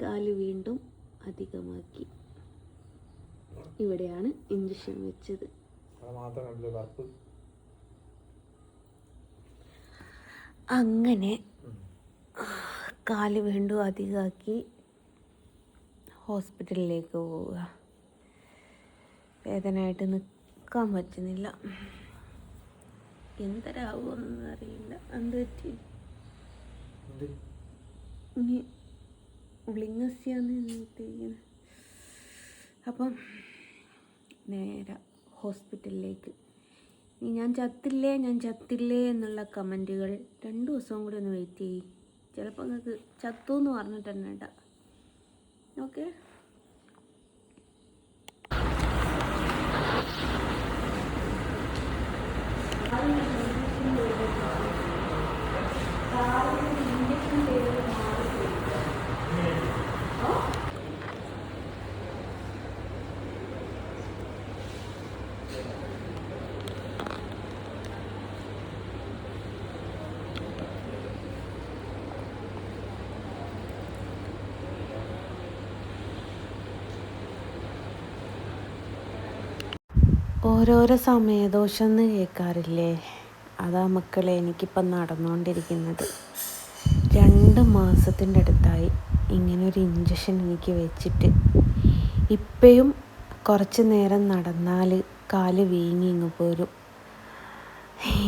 കാല് വീണ്ടും അധികമാക്കി. ഇവിടെയാണ് ഇഞ്ചക്ഷൻ വെച്ചത്. അങ്ങനെ കാല് വീണ്ടും അധികമാക്കി ഹോസ്പിറ്റലിലേക്ക് പോവുക. വേദനയായിട്ട് നിൽക്കാൻ പറ്റുന്നില്ല. എന്തരാവുമെന്നൊന്നും അറിയില്ല. എന്ത് പറ്റി? ഇനി ഉളിങ്ങസ്യാന്ന് എന്നിട്ടേക്കുന്നു. അപ്പം നേരെ ഹോസ്പിറ്റലിലേക്ക്. ഇനി ഞാൻ ചത്തില്ലേ എന്നുള്ള കമൻറ്റുകൾ 2 ദിവസവും കൂടി ഒന്ന് വെയിറ്റ് ചെയ്യും. ചിലപ്പോൾ നിങ്ങൾക്ക് ചത്തു എന്ന് പറഞ്ഞിട്ട് തന്നെ ഇടാം. ഓക്കെ. ഓരോരോ സമയദോഷം എന്ന് കേൾക്കാറില്ലേ? അതാ മക്കളെ എനിക്കിപ്പം നടന്നുകൊണ്ടിരിക്കുന്നത്. 2 മാസത്തിൻ്റെ അടുത്തായി ഇങ്ങനൊരു ഇഞ്ചക്ഷൻ എനിക്ക് വെച്ചിട്ട്. ഇപ്പോഴും കുറച്ച് നേരം നടന്നാൽ കാല് വീങ്ങി ഇങ്ങ് പോരും.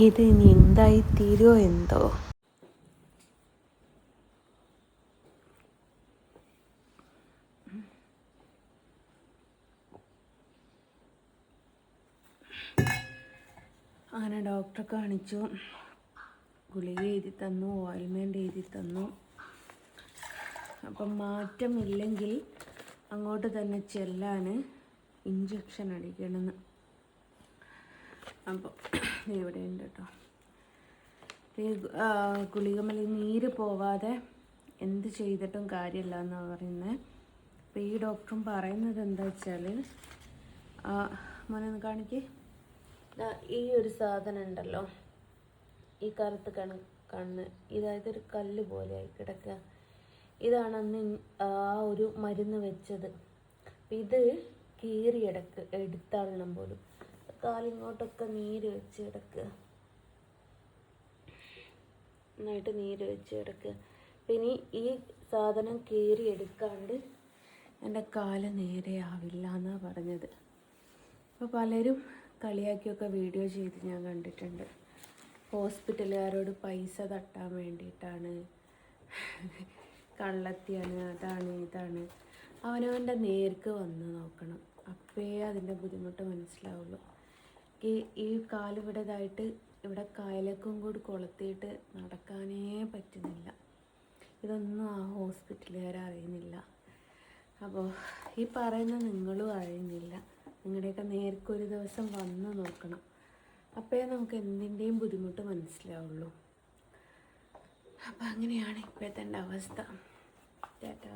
ഇത് ഇനി എന്തായി തീരുമോ എന്തോ. അങ്ങനെ ഡോക്ടറെ കാണിച്ചു. ഗുളിക എഴുതി തന്നു, ഓയിൽമെൻ്റ് എഴുതി തന്നു. അപ്പം മാറ്റമില്ലെങ്കിൽ അങ്ങോട്ട് തന്നെ ചെല്ലാൻ ഇഞ്ചക്ഷൻ അടിക്കണമെന്ന്. അപ്പോൾ ഇവിടെ ഉണ്ട് കേട്ടോ. ഈ ഗുളികമേൽ നീര് പോവാതെ എന്ത് ചെയ്തിട്ടും കാര്യമില്ല എന്നാണ് പറയുന്നത്. അപ്പോൾ ഈ ഡോക്ടറും പറയുന്നത് എന്താ വെച്ചാൽ, മോനെ കാണിക്കേ, ഈ ഒരു സാധനം ഉണ്ടല്ലോ, ഈ കറുത്ത് കണ്ണ് ഇതൊരു കല്ല് പോലെ ആയി കിടക്കുക. ഇതാണ് അന്ന് ആ ഒരു മരുന്ന് വെച്ചത്. ഇത് എടുത്താളണം പോലും. കാലിങ്ങോട്ടൊക്കെ നീര് വെച്ച് കിടക്കുക, നന്നായിട്ട് നീര് വെച്ച് കിടക്കുക. പിന്നെ ഈ സാധനം എടുക്കാണ്ട് എൻ്റെ കാല് നേരെയാവില്ല എന്നാണ് പറഞ്ഞത്. അപ്പോൾ പലരും കളിയാക്കിയൊക്കെ വീഡിയോ ചെയ്ത് ഞാൻ കണ്ടിട്ടുണ്ട്. ഹോസ്പിറ്റലുകാരോട് പൈസ തട്ടാൻ വേണ്ടിയിട്ടാണ്, കള്ളത്തിയാണ്, അതാണ് ഇതാണ്. അവനവൻ്റെ നേർക്ക് വന്ന് നോക്കണം. അപ്പേ അതിൻ്റെ ബുദ്ധിമുട്ട് മനസ്സിലാവുള്ളൂ. ഈ കാലിവിടെ ഇതായിട്ട് ഇവിടെ കായലക്കും കൂടി കൊളുത്തിയിട്ട് നടക്കാനേ പറ്റുന്നില്ല. ഇതൊന്നും ആ ഹോസ്പിറ്റലുകാർ അറിയുന്നില്ല. അപ്പോൾ ഈ പറയുന്ന നിങ്ങളും അറിയുന്നില്ല. നിങ്ങളുടെയൊക്കെ നേർക്കൊരു ദിവസം വന്ന് നോക്കണം. അപ്പോഴേ നമുക്ക് എന്തിൻ്റെയും ബുദ്ധിമുട്ട് മനസ്സിലാവുള്ളൂ. അപ്പം അങ്ങനെയാണ് ഇപ്പോഴത്തെ എൻ്റെ അവസ്ഥ. ടാറ്റാ.